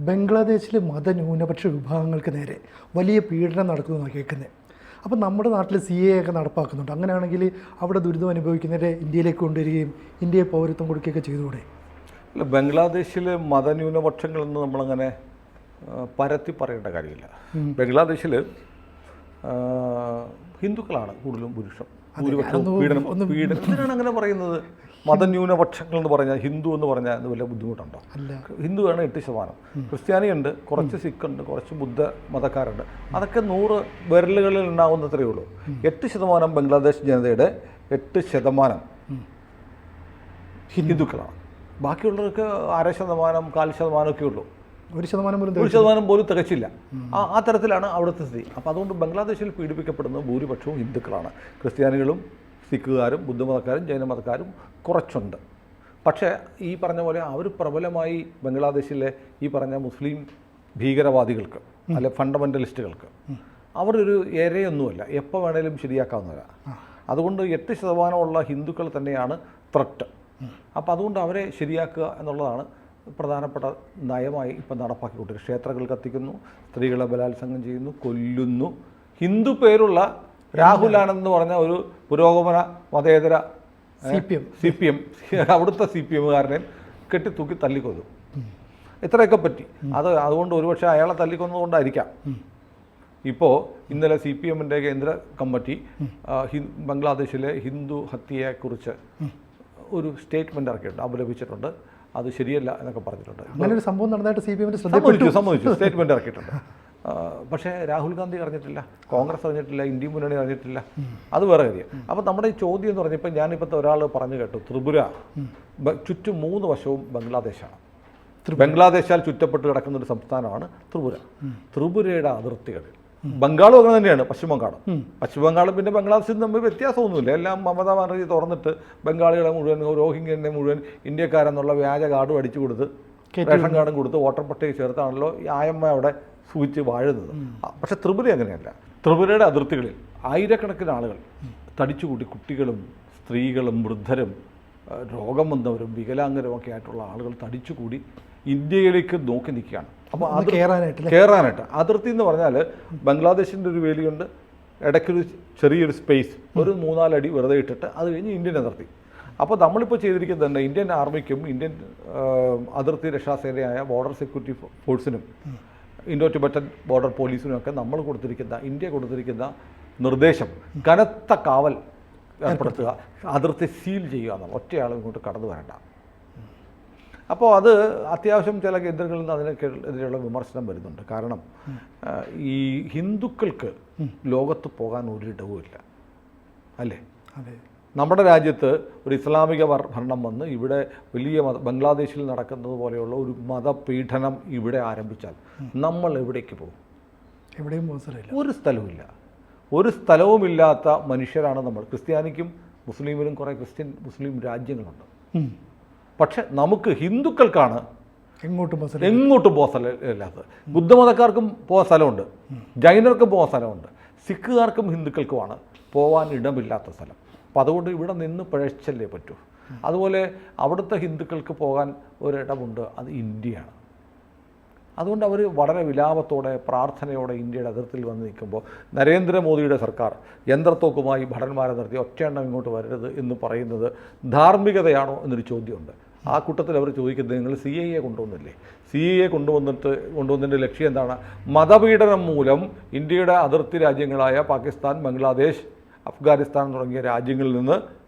ബംഗ്ലാദേശിലെ മതന്യൂനപക്ഷ വിഭാഗങ്ങൾക്ക് നേരെ വലിയ പീഡനം നടക്കുന്നതാണ് കേൾക്കുന്നത്. അപ്പം നമ്മുടെ നാട്ടിൽ CAA ഒക്കെ നടപ്പാക്കുന്നുണ്ട്. അങ്ങനെയാണെങ്കിൽ അവിടെ ദുരിതം അനുഭവിക്കുന്നവരെ ഇന്ത്യയിലേക്ക് കൊണ്ടുവരികയും ഇന്ത്യയെ പൗരത്വം കൊടുക്കുകയൊക്കെ ചെയ്തുകൂടെ? അല്ല, ബംഗ്ലാദേശിലെ മതന്യൂനപക്ഷങ്ങളെന്ന് നമ്മളങ്ങനെ പരത്തി പറയേണ്ട കാര്യമില്ല. ബംഗ്ലാദേശിൽ ഹിന്ദുക്കളാണ് കൂടുതലും ഭൂരിപക്ഷം. എന്തിനാണ് അങ്ങനെ പറയുന്നത്? മതന്യൂനപക്ഷങ്ങൾ എന്ന് പറഞ്ഞാൽ ഹിന്ദു എന്ന് പറഞ്ഞാൽ അത് വലിയ ബുദ്ധിമുട്ടുണ്ടോ? ഹിന്ദുവാണ് 8%, ക്രിസ്ത്യാനിയുണ്ട്, കുറച്ച് സിഖുണ്ട്, കുറച്ച് ബുദ്ധ മതക്കാരുണ്ട്. അതൊക്കെ 100 വിരലുകളിൽ ഉണ്ടാകുന്നത്രയേ ഉള്ളൂ. 8% ബംഗ്ലാദേശ് ജനതയുടെ 8% ഹിന്ദുക്കളാണ്. ബാക്കിയുള്ളവർക്ക് 1/2%, 1/4% ഒക്കെ ഉള്ളൂ. 1% പോലും തികച്ചില്ല. ആ തരത്തിലാണ് അവിടുത്തെ സ്ഥിതി. അപ്പോൾ അതുകൊണ്ട് ബംഗ്ലാദേശിൽ പീഡിപ്പിക്കപ്പെടുന്ന ഭൂരിപക്ഷവും ഹിന്ദുക്കളാണ്. ക്രിസ്ത്യാനികളും സിഖുകാരും ബുദ്ധമതക്കാരും ജൈനമതക്കാരും കുറച്ചുണ്ട്. പക്ഷേ ഈ പറഞ്ഞ പോലെ അവർ പ്രബലമായി ബംഗ്ലാദേശിലെ ഈ പറഞ്ഞ മുസ്ലിം ഭീകരവാദികൾക്ക് അല്ലെ ഫണ്ടമെൻ്റലിസ്റ്റുകൾക്ക് അവരൊരു ഏരയൊന്നുമല്ല, എപ്പോൾ വേണേലും ശരിയാക്കാവുന്നവരാണ്. അതുകൊണ്ട് 8% ഹിന്ദുക്കൾ തന്നെയാണ് ത്രട്ട്. അപ്പോൾ അതുകൊണ്ട് അവരെ ശരിയാക്കുക എന്നുള്ളതാണ് പ്രധാനപ്പെട്ട നയമായി ഇപ്പം നടപ്പാക്കിക്കൊണ്ടിരിക്കുന്നത്. ക്ഷേത്രങ്ങൾ കത്തിക്കുന്നു, സ്ത്രീകളെ ബലാത്സംഗം ചെയ്യുന്നു, കൊല്ലുന്നു. ഹിന്ദു പേരുള്ള രാഹുൽ ആനന്ദ് എന്ന് പറഞ്ഞ ഒരു പുരോഗമന മതേതര CPM അവിടുത്തെ CPMകാരനെയും കെട്ടിത്തൂക്കി തല്ലിക്കൊന്നു. ഇത്രയൊക്കെ പറ്റി. അതുകൊണ്ട് ഒരുപക്ഷെ അയാളെ തല്ലിക്കൊന്നതുകൊണ്ടായിരിക്കാം ഇപ്പോൾ ഇന്നലെ CPMൻ്റെ കേന്ദ്ര കമ്മിറ്റി ബംഗ്ലാദേശിലെ ഹിന്ദു ഹത്യയെക്കുറിച്ച് ഒരു സ്റ്റേറ്റ്മെൻറ്റ് ഇറക്കിയിട്ടുണ്ട്, അപലപിച്ചിട്ടുണ്ട്. അത് ശരിയല്ല എന്നൊക്കെ പറഞ്ഞിട്ടുണ്ട്. അങ്ങനെ ഒരു സംഭവം നടന്നായിട്ട് CPMൻ്റെ സമ്മതിച്ചു സ്റ്റേറ്റ്മെൻറ്റ് ഇറക്കിയിട്ടുണ്ട്. പക്ഷേ രാഹുൽ ഗാന്ധി അറിഞ്ഞിട്ടില്ല, കോൺഗ്രസ് അറിഞ്ഞിട്ടില്ല, ഇന്ത്യ മുന്നണി അറിഞ്ഞിട്ടില്ല. അത് വേറെ കാര്യം. അപ്പോൾ നമ്മുടെ ഈ ചോദ്യം എന്ന് പറഞ്ഞപ്പോൾ ഞാനിപ്പോഴത്തെ ഒരാൾ പറഞ്ഞു കേട്ടു, ത്രിപുര ചുറ്റും 3 വശവും ബംഗ്ലാദേശാണ്. ബംഗ്ലാദേശാൽ ചുറ്റപ്പെട്ട് കിടക്കുന്ന ഒരു സംസ്ഥാനമാണ് ത്രിപുര. ത്രിപുരയുടെ അതിർത്തികളിൽ ബംഗാളും അങ്ങനെ തന്നെയാണ്, പശ്ചിമ ബംഗാളും പിന്നെ ബംഗ്ലാദേശും തമ്മിൽ വ്യത്യാസമൊന്നുമില്ല. എല്ലാം മമതാ ബാനർജി തുറന്നിട്ട് ബംഗാളികളെ മുഴുവൻ, രോഹിംഗ്യനെ മുഴുവൻ ഇന്ത്യക്കാരെന്നുള്ള വ്യാജ കാർഡും അടിച്ചു കൊടുത്ത്, റേഷൻ കാർഡും കൊടുത്ത്, വോട്ടർ പട്ടിക ചേർത്താണല്ലോ ഈ ആയമ്മ അവിടെ സൂചിച്ച് വാഴുന്നത്. പക്ഷെ ത്രിപുര അങ്ങനെയല്ല. ത്രിപുരയുടെ അതിർത്തികളിൽ ആയിരക്കണക്കിന് ആളുകൾ തടിച്ചുകൂട്ടി, കുട്ടികളും സ്ത്രീകളും വൃദ്ധരും രോഗം വന്നവരും വികലാംഗരും ഒക്കെ ആയിട്ടുള്ള ആളുകൾ തടിച്ചുകൂടി ഇന്ത്യയിലേക്ക് നോക്കി നിൽക്കുകയാണ്. അപ്പോൾ അത് കയറാനായിട്ട് അതിർത്തി എന്ന് പറഞ്ഞാൽ ബംഗ്ലാദേശിൻ്റെ ഒരു വേലിയുണ്ട്, ഇടയ്ക്കൊരു ചെറിയൊരു സ്പേസ്, ഒരു 3-4 അടി വെറുതെ ഇട്ടിട്ട് അത് കഴിഞ്ഞ് ഇന്ത്യൻ അതിർത്തി. അപ്പോൾ നമ്മളിപ്പോൾ ചെയ്തിരിക്കുന്നത് തന്നെ ഇന്ത്യൻ ആർമിക്കും ഇന്ത്യൻ അതിർത്തി രക്ഷാസേനയായ ബോർഡർ സെക്യൂരിറ്റി ഫോഴ്സിനും ഇൻഡോ ടിബറ്റൻ ബോർഡർ പോലീസിനുമൊക്കെ ഇന്ത്യ കൊടുത്തിരിക്കുന്ന നിർദ്ദേശം കനത്ത കാവൽ ഏർപ്പെടുത്തുക, അതിർത്തി സീൽ ചെയ്യുക എന്നാണ്. ഒറ്റയാളും ഇങ്ങോട്ട് കടന്നു വരണ്ട. അപ്പോൾ അത് അത്യാവശ്യം ചില കേന്ദ്രങ്ങളിൽ നിന്ന് അതിനെതിരെയുള്ള വിമർശനം വരുന്നുണ്ട്. കാരണം ഈ ഹിന്ദുക്കൾക്ക് ലോകത്ത് പോകാൻ ഒരിടവുമില്ല, അല്ലേ? നമ്മുടെ രാജ്യത്ത് ഒരു ഇസ്ലാമിക ഭരണം വന്ന് ഇവിടെ വലിയ ബംഗ്ലാദേശിൽ നടക്കുന്നത് പോലെയുള്ള ഒരു മതപീഡനം ഇവിടെ ആരംഭിച്ചാൽ നമ്മൾ എവിടേക്ക് പോകും? എവിടെയും പോകാൻ സ്ഥലമില്ല, ഒരു സ്ഥലവുമില്ല. ഒരു സ്ഥലവുമില്ലാത്ത മനുഷ്യരാണ് നമ്മൾ. ക്രിസ്ത്യാനിക്കും മുസ്ലിമിനും കുറേ മുസ്ലിം രാജ്യങ്ങളുണ്ട്. പക്ഷെ നമുക്ക് ഹിന്ദുക്കൾക്കാണ് എങ്ങോട്ടും പോകാൻ സ്ഥലമില്ലാത്തത്. ബുദ്ധമതക്കാർക്കും പോകാൻ സ്ഥലമുണ്ട്, ജൈനർക്കും പോകാൻ സ്ഥലമുണ്ട്, സിഖുകാർക്കും ഹിന്ദുക്കൾക്കുമാണ് പോകാൻ ഇടമില്ലാത്ത സ്ഥലം. അപ്പോൾ അതുകൊണ്ട് ഇവിടെ നിന്ന് പിഴച്ചല്ലേ പറ്റൂ. അതുപോലെ അവിടുത്തെ ഹിന്ദുക്കൾക്ക് പോകാൻ ഒരിടമുണ്ട്, അത് ഇന്ത്യയാണ്. അതുകൊണ്ട് അവർ വളരെ വിലാപത്തോടെ പ്രാർത്ഥനയോടെ ഇന്ത്യയുടെ അതിർത്തിയിൽ വന്ന് നിൽക്കുമ്പോൾ നരേന്ദ്രമോദിയുടെ സർക്കാർ യന്ത്രത്തോക്കുമായി ഭടന്മാരെ നിർത്തി ഒറ്റയെണ്ണം ഇങ്ങോട്ട് വരരുത് എന്ന് പറയുന്നത് ധാർമ്മികതയാണോ എന്നൊരു ചോദ്യമുണ്ട്. ആ കൂട്ടത്തിൽ അവർ ചോദിക്കുന്നത്, നിങ്ങൾ CAA കൊണ്ടുവന്നില്ലേ? CAA കൊണ്ടുവന്നതിൻ്റെ ലക്ഷ്യം എന്താണ്? മതപീഡനം മൂലം ഇന്ത്യയുടെ അതിർത്തി രാജ്യങ്ങളായ പാകിസ്ഥാൻ, ബംഗ്ലാദേശ്, അഫ്ഗാനിസ്ഥാൻ തുടങ്ങിയ രാജ്യങ്ങളിൽ നിന്ന്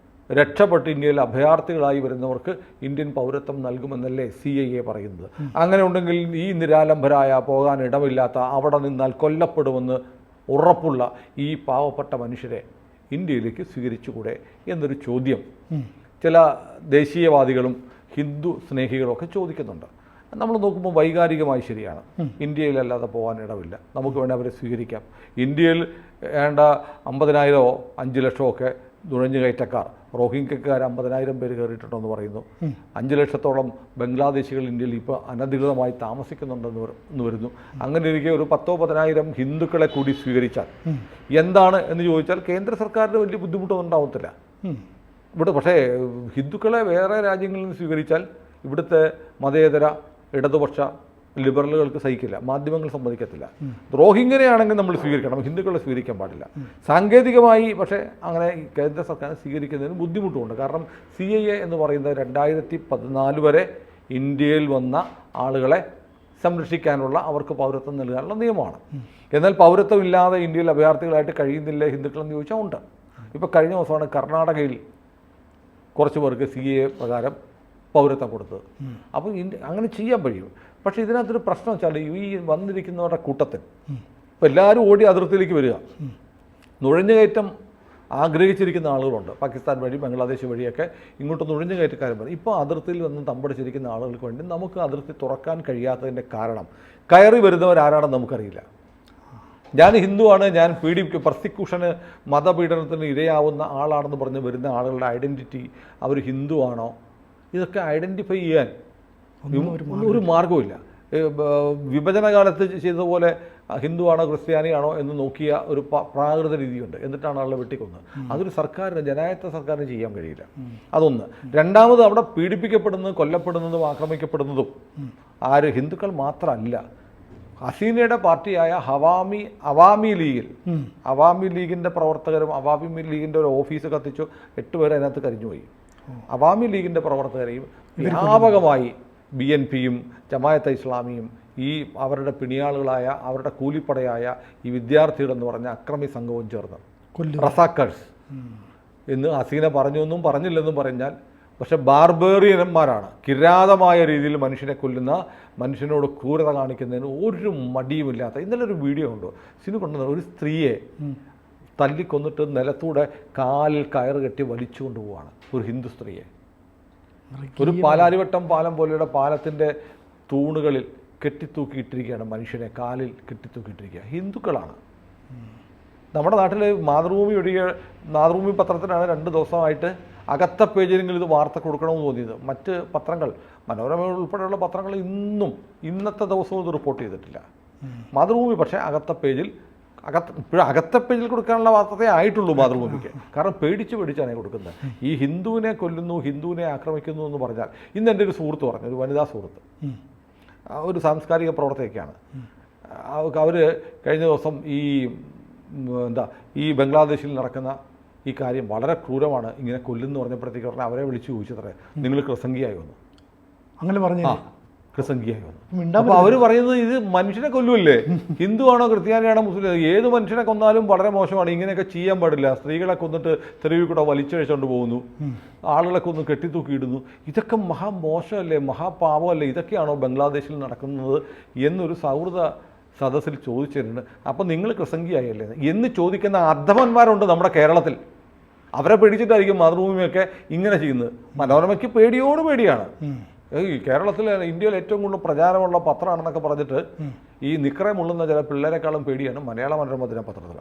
രക്ഷപ്പെട്ട് ഇന്ത്യയിൽ അഭയാർത്ഥികളായി വരുന്നവർക്ക് ഇന്ത്യൻ പൗരത്വം നൽകുമെന്നല്ലേ CAA പറയുന്നത്? അങ്ങനെ ഉണ്ടെങ്കിൽ ഈ നിരാലംബരായ, പോകാൻ ഇടമില്ലാത്ത, അവിടെ നിന്നാൽ കൊല്ലപ്പെടുമെന്ന് ഉറപ്പുള്ള ഈ പാവപ്പെട്ട മനുഷ്യരെ ഇന്ത്യയിലേക്ക് സ്വീകരിച്ചുകൂടെ എന്നൊരു ചോദ്യം ചില ദേശീയവാദികളും ഹിന്ദു സ്നേഹികളും ഒക്കെ ചോദിക്കുന്നുണ്ട്. നമ്മൾ നോക്കുമ്പോൾ വൈകാരികമായി ശരിയാണ്. ഇന്ത്യയിലല്ലാതെ പോകാൻ ഇടമില്ല, നമുക്ക് വേണേൽ അവരെ സ്വീകരിക്കാം. ഇന്ത്യയിൽ വേണ്ട 50,000 5 ലക്ഷമോ ഒക്കെ നുഴഞ്ഞുകയറ്റക്കാർ, റോഹിംഗ്യക്കാർ 50,000 പേര് കയറിയിട്ടുണ്ടെന്ന് പറയുന്നു. 5 ലക്ഷത്തോളം ബംഗ്ലാദേശികൾ ഇന്ത്യയിൽ ഇപ്പോൾ അനധികൃതമായി താമസിക്കുന്നുണ്ടെന്ന് വരുന്നു. അങ്ങനെ ഇരിക്കെ ഒരു 10,000-10,000 ഹിന്ദുക്കളെ കൂടി സ്വീകരിച്ചാൽ എന്താണ് എന്ന് ചോദിച്ചാൽ കേന്ദ്ര സർക്കാരിന് വലിയ ബുദ്ധിമുട്ടൊന്നും ഉണ്ടാവത്തില്ല ഇവിടെ. പക്ഷേ ഹിന്ദുക്കളെ വേറെ രാജ്യങ്ങളിൽ നിന്ന് സ്വീകരിച്ചാൽ ഇവിടുത്തെ മതേതര ഇടതുപക്ഷ ലിബറലുകൾക്ക് സഹിക്കില്ല, മാധ്യമങ്ങൾ സമ്മതിക്കത്തില്ല. റോഹിംഗ്യനെയാണെങ്കിൽ നമ്മൾ സ്വീകരിക്കണം, ഹിന്ദുക്കളെ സ്വീകരിക്കാൻ പാടില്ല. സാങ്കേതികമായി പക്ഷേ അങ്ങനെ കേന്ദ്ര സർക്കാർ സ്വീകരിക്കുന്നതിന് ബുദ്ധിമുട്ടുമുണ്ട്. കാരണം CAA എന്ന് പറയുന്നത് 2014 വരെ ഇന്ത്യയിൽ വന്ന ആളുകളെ സംരക്ഷിക്കാനുള്ള, അവർക്ക് പൗരത്വം നൽകാനുള്ള നിയമമാണ്. എന്നാൽ പൗരത്വം ഇല്ലാതെ ഇന്ത്യയിൽ അഭയാർത്ഥികളായിട്ട് കഴിയുന്നില്ല ഹിന്ദുക്കളെന്ന് ചോദിച്ചാൽ ഉണ്ട്. ഇപ്പോൾ കഴിഞ്ഞ ദിവസമാണ് കർണാടകയിൽ കുറച്ച് പേർക്ക് CAA പ്രകാരം പൗരത്വം കൊടുത്തത്. അപ്പോൾ അങ്ങനെ ചെയ്യാൻ കഴിയും. പക്ഷേ ഇതിനകത്തൊരു പ്രശ്നം വെച്ചാൽ ഈ വന്നിരിക്കുന്നവരുടെ കൂട്ടത്തിൽ ഇപ്പോൾ എല്ലാവരും ഓടി അതിർത്തിയിലേക്ക് വരിക, നുഴഞ്ഞുകയറ്റം ആഗ്രഹിച്ചിരിക്കുന്ന ആളുകളുണ്ട്. പാകിസ്ഥാൻ വഴി, ബംഗ്ലാദേശ് വഴിയൊക്കെ ഇങ്ങോട്ട് നുഴഞ്ഞുകയറ്റക്കാരും വരും. ഇപ്പോൾ അതിർത്തിയിൽ വന്ന് തമ്പടിച്ചിരിക്കുന്ന ആളുകൾക്ക് വേണ്ടി നമുക്ക് അതിർത്തി തുറക്കാൻ കഴിയാത്തതിൻ്റെ കാരണം കയറി വരുന്നവരാരാണെന്ന് നമുക്കറിയില്ല. ഞാൻ ഹിന്ദുവാണ്, ഞാൻ പ്രോസിക്യൂഷന്, മതപീഡനത്തിന് ഇരയാവുന്ന ആളാണെന്ന് പറഞ്ഞ് വരുന്ന ആളുകളുടെ ഐഡൻറ്റിറ്റി, അവർ ഹിന്ദുവാണോ, ഇതൊക്കെ ഐഡൻറ്റിഫൈ ചെയ്യാൻ ഒരു മാർഗവുമില്ല. വിഭജനകാലത്ത് ചെയ്തതുപോലെ ഹിന്ദുവാണോ ക്രിസ്ത്യാനിയാണോ എന്ന് നോക്കിയ ഒരു പ്രാകൃത രീതിയുണ്ട്. എന്നിട്ടാണ് ആളെ വെട്ടിക്കൊന്നത്. അതൊരു സർക്കാരിന്, ജനായത്ത സർക്കാരിന് ചെയ്യാൻ കഴിയില്ല. അതൊന്ന്. രണ്ടാമത് അവിടെ പീഡിപ്പിക്കപ്പെടുന്നതും കൊല്ലപ്പെടുന്നതും ആക്രമിക്കപ്പെടുന്നതും ആര്, ഹിന്ദുക്കൾ മാത്രമല്ല. ഹസീനയുടെ പാർട്ടിയായ അവാമി ലീഗിൻ്റെ പ്രവർത്തകരും, അവാമി ലീഗിൻ്റെ ഒരു ഓഫീസ് കത്തിച്ചു, 8 പേര് അതിനകത്ത് കരിഞ്ഞുപോയി. അവാമി ലീഗിൻ്റെ പ്രവർത്തകരെയും വ്യാപകമായി BNPയും ജമായത്തെ ഇസ്ലാമിയും ഈ അവരുടെ പിണിയാളുകളായ, അവരുടെ കൂലിപ്പടയായ ഈ വിദ്യാർത്ഥികളെന്ന് പറഞ്ഞ അക്രമി സംഘവും ചേർന്ന് റസാക്കേഴ്സ് എന്ന് ഹസീന പറഞ്ഞൊന്നും പറഞ്ഞില്ലെന്നും പറഞ്ഞാൽ, പക്ഷെ ബാർബേറിയന്മാരാണ്. കിരാതമായ രീതിയിൽ മനുഷ്യനെ കൊല്ലുന്ന, മനുഷ്യനോട് ക്രൂരത കാണിക്കുന്നതിന് ഒരു മടിയുമില്ലാത്ത. ഇന്നലെ ഒരു വീഡിയോ ഉണ്ട്, സിനു കൊണ്ടുവന്ന ഒരു സ്ത്രീയെ തല്ലിക്കൊന്നിട്ട് നിലത്തൂടെ കാലിൽ കയറ് കെട്ടി വലിച്ചുകൊണ്ട് പോവാണ്. ഒരു ഹിന്ദു സ്ത്രീയെ ഒരു പാലാരിവട്ടം പാലം പോലെയുള്ള പാലത്തിൻ്റെ തൂണുകളിൽ കെട്ടിത്തൂക്കിയിട്ടിരിക്കുകയാണ്. മനുഷ്യനെ കാലിൽ കെട്ടിത്തൂക്കിയിട്ടിരിക്കുക. ഹിന്ദുക്കളാണ്. നമ്മുടെ നാട്ടിൽ മാതൃഭൂമി പത്രത്തിനാണ് 2 ദിവസമായിട്ട് അകത്ത പേജിലെങ്കിലും ഇത് വാർത്ത കൊടുക്കണമെന്ന് തോന്നിയത്. മറ്റ് പത്രങ്ങൾ, മനോരമ ഉൾപ്പെടെയുള്ള പത്രങ്ങൾ ഇന്നത്തെ ദിവസവും ഇത് റിപ്പോർട്ട് ചെയ്തിട്ടില്ല. മാതൃഭൂമി പക്ഷേ ഇപ്പോഴും അകത്ത പേജിൽ കൊടുക്കാനുള്ള വാർത്തയെ ആയിട്ടുള്ളൂ മാതൃഭൂമിക്ക്. കാരണം പേടിച്ചാണ് കൊടുക്കുന്നത്. ഈ ഹിന്ദുവിനെ കൊല്ലുന്നു, ഹിന്ദുവിനെ ആക്രമിക്കുന്നു എന്ന് പറഞ്ഞാൽ, ഇന്ന് എൻ്റെ ഒരു സുഹൃത്ത് പറഞ്ഞു, ഒരു വനിതാ സുഹൃത്ത്, ഒരു സാംസ്കാരിക പ്രവർത്തകയൊക്കെയാണ്. അവർ കഴിഞ്ഞ ദിവസം ഈ ബംഗ്ലാദേശിൽ നടക്കുന്ന ഈ കാര്യം വളരെ ക്രൂരമാണ്, ഇങ്ങനെ കൊല്ലുന്നു പറഞ്ഞപ്പോഴത്തേക്ക് പറഞ്ഞാൽ അവരെ വിളിച്ച് ചോദിച്ചത്രേ, നിങ്ങൾ ക്രിസംഗിയായി വന്നു. അങ്ങനെ പറഞ്ഞു, ക്രിസംഗിയായി വന്നു. അപ്പോൾ അവർ പറയുന്നത് ഇത് മനുഷ്യനെ കൊല്ലുമല്ലേ, ഹിന്ദുവാണോ ക്രിസ്ത്യാനിയാണോ മുസ്ലിം, ഏത് മനുഷ്യനെ കൊന്നാലും വളരെ മോശമാണ്, ഇങ്ങനെയൊക്കെ ചെയ്യാൻ പാടില്ല. സ്ത്രീകളെ കൊന്നിട്ട് തെരുവിൽ കൂടെ വലിച്ചഴിച്ചുകൊണ്ട് പോകുന്നു, ആളുകളെ കൊന്ന് കെട്ടിത്തൂക്കിയിടുന്നു, ഇതൊക്കെ മഹാമോശമല്ലേ, മഹാപാപമല്ലേ, ഇതൊക്കെയാണോ ബംഗ്ലാദേശിൽ നടക്കുന്നത് എന്നൊരു സൗഹൃദ സദസ്സിൽ ചോദിച്ചിട്ടുണ്ട്. അപ്പം നിങ്ങൾ ക്രിസംഗിയായല്ലേ എന്ന് ചോദിക്കുന്ന അധമന്മാരുണ്ട് നമ്മുടെ കേരളത്തിൽ. അവരെ പേടിച്ചിട്ടായിരിക്കും മാതൃഭൂമിയൊക്കെ ഇങ്ങനെ ചെയ്യുന്നത്. മനോരമയ്ക്ക് പേടിയാണ്. ഈ കേരളത്തിൽ, ഇന്ത്യയിൽ ഏറ്റവും കൂടുതൽ പ്രചാരമുള്ള പത്രമാണെന്നൊക്കെ പറഞ്ഞിട്ട് ഈ നിക്കറെ മുള്ളുന്ന ചില പിള്ളേരെക്കാളും പേടിയാണ് മലയാള മനോരമ ദിനപത്രത്തിൽ.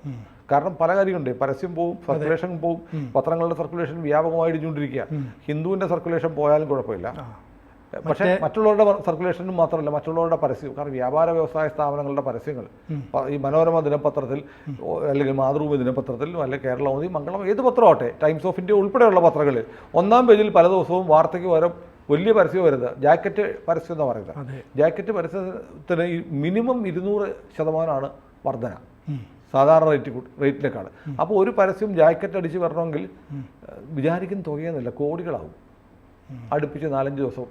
കാരണം പല കാര്യങ്ങളുണ്ട്, പരസ്യം പോവും, സർക്കുലേഷൻ പോവും, പത്രങ്ങളുടെ സർക്കുലേഷൻ വ്യാപകമായി ഇടിഞ്ഞുകൊണ്ടിരിക്കുക. ഹിന്ദുവിൻ്റെ സർക്കുലേഷൻ പോയാലും കുഴപ്പമില്ല, പക്ഷേ മറ്റുള്ളവരുടെ സർക്കുലേഷനും മാത്രമല്ല, മറ്റുള്ളവരുടെ പരസ്യം. കാരണം വ്യാപാര വ്യവസായ സ്ഥാപനങ്ങളുടെ പരസ്യങ്ങൾ ഈ മനോരമ ദിനപത്രത്തിൽ, അല്ലെങ്കിൽ മാതൃഭൂമി ദിനപത്രത്തിൽ, അല്ലെങ്കിൽ കേരളമതി, മംഗളം, ഏത് പത്രമാവട്ടെ, ടൈംസ് ഓഫ് ഇന്ത്യ ഉൾപ്പെടെയുള്ള പത്രങ്ങളിൽ 1-ാം പേജിൽ പല ദിവസവും വാർത്തയ്ക്ക് പകരം വലിയ പരസ്യം വരുന്നത് ജാക്കറ്റ് പരസ്യം എന്ന് പറയുന്നത്. ജാക്കറ്റ് പരസ്യത്തിന് മിനിമം 200% വർധന സാധാരണ റേറ്റിലേക്കാണ്. അപ്പോൾ ഒരു പരസ്യം ജാക്കറ്റ് അടിച്ച് വരണമെങ്കിൽ വിചാരിക്കുന്ന തുകയെന്നില്ല, കോടികളാവും. അടുപ്പിച്ച് 4-5 ദിവസം.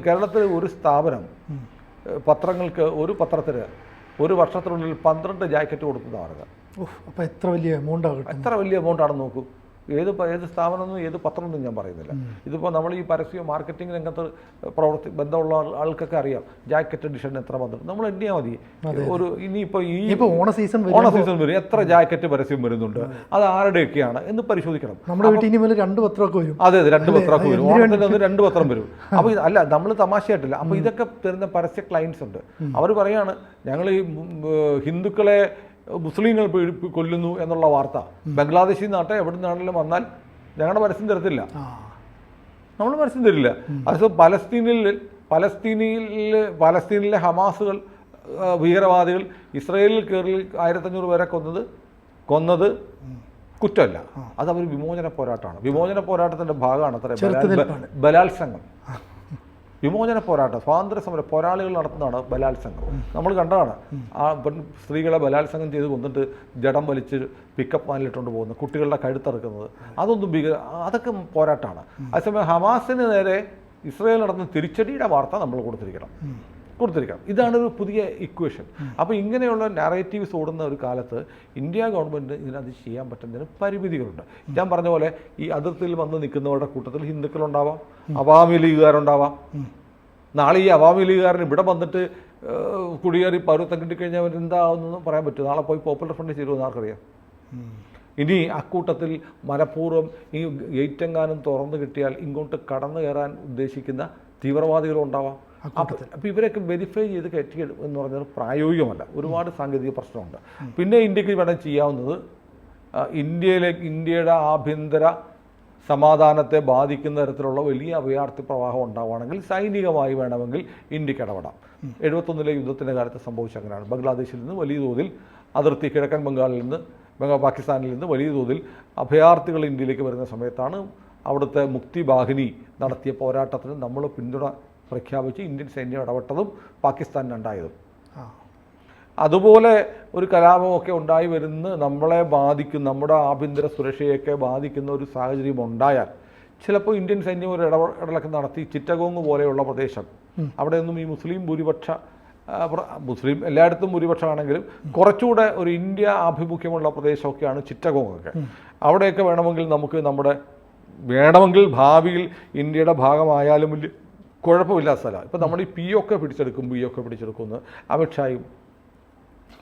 കേരളത്തിൽ ഒരു സ്ഥാപനം പത്രങ്ങൾക്ക്, ഒരു പത്രത്തിന് ഒരു വർഷത്തിനുള്ളിൽ 12 ജാക്കറ്റ് കൊടുക്കുന്നതാണ്. അപ്പോൾ എത്ര വലിയ എമൗണ്ടാണെന്ന് നോക്കൂ. ഏത് സ്ഥാപനമൊന്നും ഏത് പത്രമൊന്നും ഞാൻ പറയുന്നില്ല. ഇതിപ്പോൾ നമ്മൾ ഈ പരസ്യം മാർക്കറ്റിംഗ് രംഗത്ത് ബന്ധമുള്ള ആൾക്കൊക്കെ അറിയാം ജാക്കറ്റ് എഡിഷൻ എത്ര വന്നു. നമ്മൾ എണ്ണിയാൽ മതി. ഇനിയിപ്പോൾ ഓണ സീസൺ വരും, എത്ര ജാക്കറ്റ് പരസ്യം വരുന്നുണ്ട്, അത് ആരുടെയൊക്കെയാണ് എന്ന് പരിശോധിക്കണം. നമ്മുടെ വീട്ടിൽ 2 പത്രമൊക്കെ വരും. അതെ, 2 പത്രമൊക്കെ വരും. ഓണത്തിന് 2 പത്രം വരും. അപ്പോൾ അല്ല, നമ്മൾ തമാശയായിട്ടില്ല. അപ്പോൾ ഇതൊക്കെ തരുന്ന പരസ്യ ക്ലയൻസ് ഉണ്ട്. അവർ പറയാണ്, ഞങ്ങൾ ഈ ഹിന്ദുക്കളെ മുസ്ലിങ്ങൾ കൊല്ലുന്നു എന്നുള്ള വാർത്ത ബംഗ്ലാദേശിൽ നിന്നാട്ടെ എവിടെ നിന്നാണെങ്കിലും വന്നാൽ ഞങ്ങളുടെ പരസ്യം തരത്തില്ല, നമ്മൾ പരസ്യം തരില്ല. അത് പലസ്തീനിലെ ഹമാസുകൾ, ഭീകരവാദികൾ ഇസ്രയേലിൽ കയറി 1500 പേരെ കൊന്നത് കുറ്റമല്ല. അത് അവർ വിമോചന പോരാട്ടമാണ്. വിമോചന പോരാട്ടത്തിൻ്റെ ഭാഗമാണ് അത്ര ബലാത്സംഗം. വിമോചന പോരാട്ടം, സ്വാതന്ത്ര്യ സമര പോരാളികൾ നടത്തുന്നതാണ് ബലാത്സംഗം. നമ്മൾ കണ്ടതാണ്. ആ സ്ത്രീകളെ ബലാത്സംഗം ചെയ്ത് കൊന്നിട്ട് ജഡം വലിച്ച് പിക്കപ്പ് വാനിലിട്ടുകൊണ്ട് പോകുന്നത്, കുട്ടികളുടെ കഴുത്തറക്കുന്നത്, അതൊന്നും അതൊക്കെ പോരാട്ടമാണ്. അതേസമയം ഹമാസിന് നേരെ ഇസ്രായേൽ നടത്തുന്ന തിരിച്ചടിയുടെ വാർത്ത നമ്മൾ കൊടുത്തിരിക്കണം. ഇതാണ് ഒരു പുതിയ ഇക്വേഷൻ. അപ്പോൾ ഇങ്ങനെയുള്ള നാരേറ്റീവ്സ് ഓടുന്ന ഒരു കാലത്ത് ഇന്ത്യ ഗവൺമെൻറ് ഇതിനകത്ത് ചെയ്യാൻ പറ്റുന്നതിന് പരിമിതികളുണ്ട്. ഞാൻ പറഞ്ഞ പോലെ ഈ അതിർത്തിയിൽ വന്ന് നിൽക്കുന്നവരുടെ കൂട്ടത്തിൽ ഹിന്ദുക്കളുണ്ടാവാം, അവാമി ലീഗുകാരുണ്ടാവാം. നാളെ ഈ അവാമി ലീഗുകാരൻ ഇവിടെ വന്നിട്ട് കുടിയേറി പൗരത്വം കിട്ടിക്കഴിഞ്ഞാൽ അവർ എന്താവുന്നതെന്ന് പറയാൻ പറ്റും. നാളെ പോയി പോപ്പുലർ ഫ്രണ്ട് ചേരുമെന്ന് ആർക്കറിയാം. ഇനി അക്കൂട്ടത്തിൽ മനഃപൂർവ്വം ഈ ഗേറ്റെങ്ങാനും തുറന്നു കിട്ടിയാൽ ഇങ്ങോട്ട് കടന്നു കയറാൻ ഉദ്ദേശിക്കുന്ന തീവ്രവാദികളും ഉണ്ടാവാം. അപ്പോൾ ഇവരൊക്കെ വെരിഫൈ ചെയ്ത് കയറ്റിയെടുക്കും എന്ന് പറഞ്ഞാൽ പ്രായോഗികമല്ല. ഒരുപാട് സാങ്കേതിക പ്രശ്നമുണ്ട്. പിന്നെ ഇന്ത്യക്ക് വേണം ചെയ്യാവുന്നത് ഇന്ത്യയുടെ ആഭ്യന്തര സമാധാനത്തെ ബാധിക്കുന്ന തരത്തിലുള്ള വലിയ അഭയാർത്ഥി പ്രവാഹം ഉണ്ടാവുകയാണെങ്കിൽ സൈനികമായി വേണമെങ്കിൽ ഇന്ത്യക്ക് ഇടപെടാം. 71 യുദ്ധത്തിൻ്റെ കാലത്ത് സംഭവിച്ചങ്ങനെയാണ്. ബംഗ്ലാദേശിൽ നിന്ന് വലിയ തോതിൽ അതിർത്തി കിഴക്കൻ ബംഗാളിൽ നിന്ന് പാകിസ്ഥാനിൽ നിന്ന് വലിയ തോതിൽ അഭയാർത്ഥികൾ ഇന്ത്യയിലേക്ക് വരുന്ന സമയത്താണ് അവിടുത്തെ മുക്തി ബാഹിനി നടത്തിയ പോരാട്ടത്തിന് നമ്മൾ പിന്തുണ പ്രഖ്യാപിച്ച് ഇന്ത്യൻ സൈന്യം ഇടപെട്ടതും പാകിസ്ഥാനിനുണ്ടായതും. അതുപോലെ ഒരു കലാപമൊക്കെ ഉണ്ടായി വരുന്ന നമ്മളെ ബാധിക്കും, നമ്മുടെ ആഭ്യന്തര സുരക്ഷയൊക്കെ ബാധിക്കുന്ന ഒരു സാഹചര്യം ഉണ്ടായാൽ ചിലപ്പോൾ ഇന്ത്യൻ സൈന്യം ഒരു ഇടപെടലൊക്കെ നടത്തി ചിറ്റഗോങ് പോലെയുള്ള പ്രദേശം, അവിടെയൊന്നും ഈ മുസ്ലിം എല്ലായിടത്തും ഭൂരിപക്ഷമാണെങ്കിലും കുറച്ചുകൂടെ ഒരു ഇന്ത്യ ആഭിമുഖ്യമുള്ള പ്രദേശമൊക്കെയാണ് ചിറ്റഗോങ്ങൊക്കെ. അവിടെയൊക്കെ വേണമെങ്കിൽ ഭാവിയിൽ ഇന്ത്യയുടെ ഭാഗമായാലും വലിയ കുഴപ്പമില്ലാത്ത സ്ഥലമാണ്. ഇപ്പം നമ്മൾ ഈ പി ഒക്കെ പിടിച്ചെടുക്കുമെന്ന് അമിത്ഷായും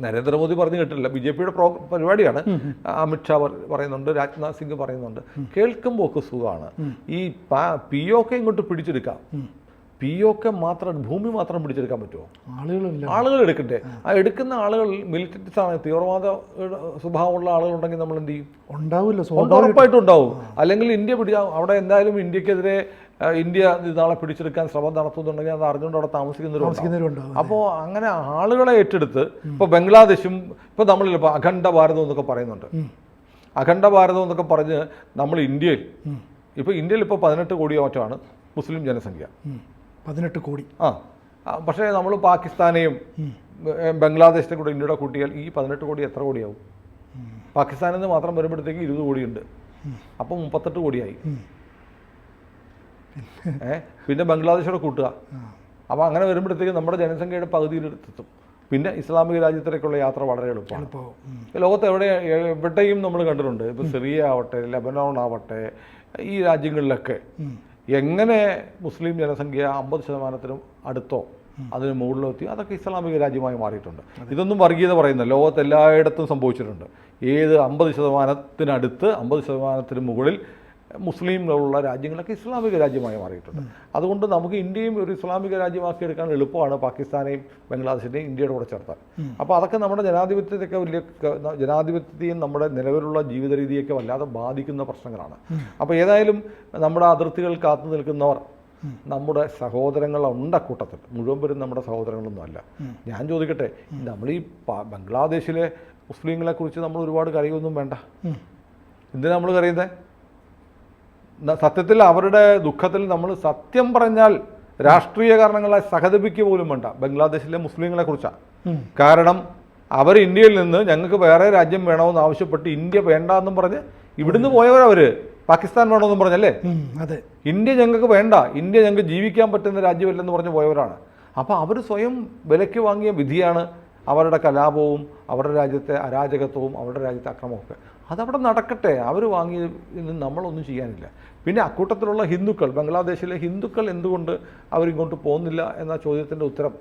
നരേന്ദ്രമോദി പറഞ്ഞു കേട്ടില്ല. BJPയുടെ പരിപാടിയാണ്. അമിത്ഷാ പറയുന്നുണ്ട്, രാജ്നാഥ് സിംഗ് പറയുന്നുണ്ട്. കേൾക്കുമ്പോൾ ഒക്കെ സുഖമാണ്. ഈ POK ഇങ്ങോട്ട് പിടിച്ചെടുക്കാം. POK മാത്രം, ഭൂമി മാത്രം പിടിച്ചെടുക്കാൻ പറ്റുമോ? ആളുകൾ എടുക്കട്ടെ. ആ എടുക്കുന്ന ആളുകൾ മിലിറ്റൻസ് ആണ്, തീവ്രവാദ സ്വഭാവമുള്ള ആളുകളുണ്ടെങ്കിൽ നമ്മൾ എന്ത് ചെയ്യും? ഉറപ്പായിട്ടും ഉണ്ടാവും. അല്ലെങ്കിൽ ഇന്ത്യ അവിടെ എന്തായാലും ഇന്ത്യക്കെതിരെ ഇന്ത്യ നാളെ പിടിച്ചെടുക്കാൻ ശ്രമം നടത്തുന്നുണ്ടെങ്കിൽ അത് അറിഞ്ഞുകൊണ്ട് അവിടെ താമസിക്കുന്നവരുണ്ട്. അപ്പോൾ അങ്ങനെ ആളുകളെ ഏറ്റെടുത്ത് ഇപ്പോൾ ബംഗ്ലാദേശും ഇപ്പോൾ നമ്മളിപ്പോൾ അഖണ്ഡ ഭാരതം എന്നൊക്കെ പറയുന്നുണ്ട്. അഖണ്ഡ ഭാരതം എന്നൊക്കെ പറഞ്ഞ് നമ്മൾ ഇന്ത്യയിൽ ഇപ്പോൾ 18 കോടിയോ മറ്റാണ് മുസ്ലിം ജനസംഖ്യ. 18 കോടി. പക്ഷേ നമ്മൾ പാകിസ്ഥാനെയും ബംഗ്ലാദേശിനെ കൂടെ ഇന്ത്യയുടെ കൂട്ടിയാൽ ഈ 18 കോടി എത്ര കോടിയാവും? പാകിസ്ഥാനിൽ നിന്ന് മാത്രം വരുമ്പോഴത്തേക്ക് 20 കോടിയുണ്ട്. അപ്പം 38 കോടിയായി. പിന്നെ ബംഗ്ലാദേശോടെ കൂട്ടുക. അപ്പോൾ അങ്ങനെ വരുമ്പോഴത്തേക്ക് നമ്മുടെ ജനസംഖ്യയുടെ പകുതിയിലെത്തും. പിന്നെ ഇസ്ലാമിക രാജ്യത്തിലേക്കുള്ള യാത്ര വളരെ എളുപ്പമാണ്. ലോകത്ത് എവിടെയും നമ്മൾ കണ്ടിട്ടുണ്ട്. ഇപ്പോൾ സിറിയ ആവട്ടെ, ലെബനോൺ ആവട്ടെ, ഈ രാജ്യങ്ങളിലൊക്കെ എങ്ങനെ മുസ്ലിം ജനസംഖ്യ 50% അടുത്തോ അതിന് മുകളിലെത്തി അതൊക്കെ ഇസ്ലാമിക രാജ്യമായി മാറിയിട്ടുണ്ട്. ഇതൊന്നും വർഗീയത പറയുന്ന ലോകത്ത് എല്ലായിടത്തും സംഭവിച്ചിട്ടുണ്ട്. ഏത് 50% 50% മുകളിൽ മുസ്ലിങ്ങളുള്ള രാജ്യങ്ങളൊക്കെ ഇസ്ലാമിക രാജ്യമായി മാറിയിട്ടുണ്ട്. അതുകൊണ്ട് നമുക്ക് ഇന്ത്യയും ഒരു ഇസ്ലാമിക രാജ്യമാക്കി എടുക്കാൻ എളുപ്പമാണ് പാകിസ്ഥാനെയും ബംഗ്ലാദേശിനെയും ഇന്ത്യയുടെ കൂടെ ചേർത്താൽ. അപ്പോൾ അതൊക്കെ നമ്മുടെ ജനാധിപത്യത്തെയും നമ്മുടെ നിലവിലുള്ള ജീവിത രീതിയൊക്കെ വല്ലാതെ ബാധിക്കുന്ന പ്രശ്നങ്ങളാണ്. അപ്പോൾ ഏതായാലും നമ്മുടെ അതിർത്തികൾ കാത്തു നിൽക്കുന്നവർ നമ്മുടെ സഹോദരങ്ങളുണ്ട്. കൂട്ടത്തിൽ മുഴുവൻ പേരും നമ്മുടെ സഹോദരങ്ങളൊന്നും അല്ല. ഞാൻ ചോദിക്കട്ടെ, നമ്മൾ ഈ ബംഗ്ലാദേശിലെ മുസ്ലിങ്ങളെക്കുറിച്ച് നമ്മൾ ഒരുപാട് കരയൊന്നും വേണ്ട. എന്തിനാ നമ്മൾ കരയുന്നത്? സത്യത്തിൽ അവരുടെ ദുഃഖത്തിൽ നമ്മൾ സത്യം പറഞ്ഞാൽ രാഷ്ട്രീയ കാരണങ്ങളെ സഹതപിക്കുക പോലും വേണ്ട ബംഗ്ലാദേശിലെ മുസ്ലിങ്ങളെ കുറിച്ചാണ്. കാരണം അവർ ഇന്ത്യയിൽ നിന്ന് ഞങ്ങൾക്ക് വേറെ രാജ്യം വേണമെന്ന് ആവശ്യപ്പെട്ട് ഇന്ത്യ വേണ്ടെന്നും പറഞ്ഞ് ഇവിടുന്ന് പോയവരവര് പാകിസ്ഥാൻ വേണമെന്നും പറഞ്ഞല്ലേ. ഇന്ത്യ ഞങ്ങൾക്ക് വേണ്ട, ഇന്ത്യ ഞങ്ങൾക്ക് ജീവിക്കാൻ പറ്റുന്ന രാജ്യമല്ലെന്ന് പറഞ്ഞ് പോയവരാണ്. അപ്പോൾ അവർ സ്വയം വിലയ്ക്ക് വാങ്ങിയ വിധിയാണ് അവരുടെ കലാപവും അവരുടെ രാജ്യത്തെ അരാജകത്വവും അവരുടെ രാജ്യത്തെ അക്രമമൊക്കെ. അതവിടെ നടക്കട്ടെ. അവർ വാങ്ങിയതിന് നമ്മളൊന്നും ചെയ്യാനില്ല. പിന്നെ അക്കൂട്ടത്തിലുള്ള ഹിന്ദുക്കൾ, ബംഗ്ലാദേശിലെ ഹിന്ദുക്കൾ എന്തുകൊണ്ട് അവരിങ്ങോട്ട് പോകുന്നില്ല എന്ന ചോദ്യത്തിൻ്റെ ഉത്തരം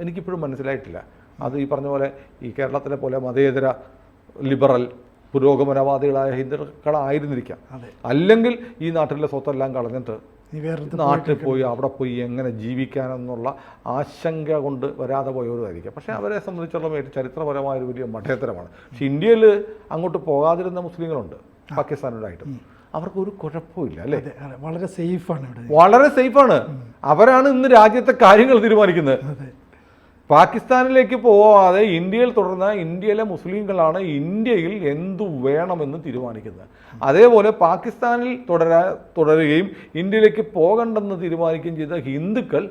എനിക്കിപ്പോഴും മനസ്സിലായിട്ടില്ല. അത് ഈ പറഞ്ഞ പോലെ ഈ കേരളത്തിലെ പോലെ മതേതര ലിബറൽ പുരോഗമനവാദികളായ ഹിന്ദുക്കളായിരുന്നിരിക്കാം. അല്ലെങ്കിൽ ഈ നാട്ടിലെ സ്വത്തെല്ലാം കളഞ്ഞിട്ട് നാട്ടിൽ പോയി അവിടെ പോയി എങ്ങനെ ജീവിക്കാനെന്നുള്ള ആശങ്ക കൊണ്ട് വരാതെ പോയവരായിരിക്കാം. പക്ഷേ അവരെ സംബന്ധിച്ചിടത്തോളം ചരിത്രപരമായൊരു വലിയ മഠേത്തരമാണ്. പക്ഷെ ഇന്ത്യയിൽ അങ്ങോട്ട് പോകാതിരുന്ന മുസ്ലിങ്ങളുണ്ട് പാകിസ്ഥാനുണ്ടായിട്ടും. അവർക്കൊരു കുഴപ്പമില്ല അല്ലേ? വളരെ സേഫാണ്. വളരെ സേഫാണ്. അവരാണ് ഇന്ന് രാജ്യത്തെ കാര്യങ്ങൾ തീരുമാനിക്കുന്നത്. പാകിസ്ഥാനിലേക്ക് പോവാതെ ഇന്ത്യയിൽ തുടർന്ന ഇന്ത്യയിലെ മുസ്ലിങ്ങളാണ് ഇന്ത്യയിൽ എന്തു വേണമെന്ന് തീരുമാനിക്കുന്നത്. അതേപോലെ പാകിസ്ഥാനിൽ തുടരുകയും ഇന്ത്യയിലേക്ക് പോകണ്ടെന്ന് തീരുമാനിക്കുകയും ചെയ്ത ഹിന്ദുക്കൾ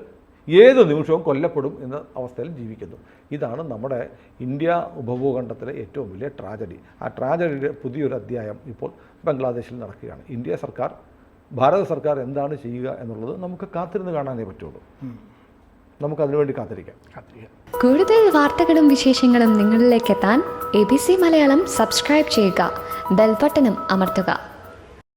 ഏത് നിമിഷവും കൊല്ലപ്പെടും എന്ന അവസ്ഥയിൽ ജീവിക്കുന്നു. ഇതാണ് നമ്മുടെ ഇന്ത്യ ഉപഭൂഖണ്ഡത്തിലെ ഏറ്റവും വലിയ ട്രാജഡി. ആ ട്രാജഡിയുടെ പുതിയൊരു അധ്യായം ഇപ്പോൾ ബംഗ്ലാദേശിൽ നടക്കുകയാണ്. ഇന്ത്യ സർക്കാർ, ഭാരത സർക്കാർ എന്താണ് ചെയ്യുക എന്നുള്ളത് നമുക്ക് കാത്തിരുന്ന് കാണാനേ പറ്റുള്ളൂ. നമുക്കതിനുവേണ്ടി കാത്തിരിക്കാം. കൂടുതൽ വാർത്തകളും വിശേഷങ്ങളും നിങ്ങളിലേക്ക് എത്താൻ ABC മലയാളം സബ്സ്ക്രൈബ് ചെയ്യുക, ബെൽബട്ടനും അമർത്തുക.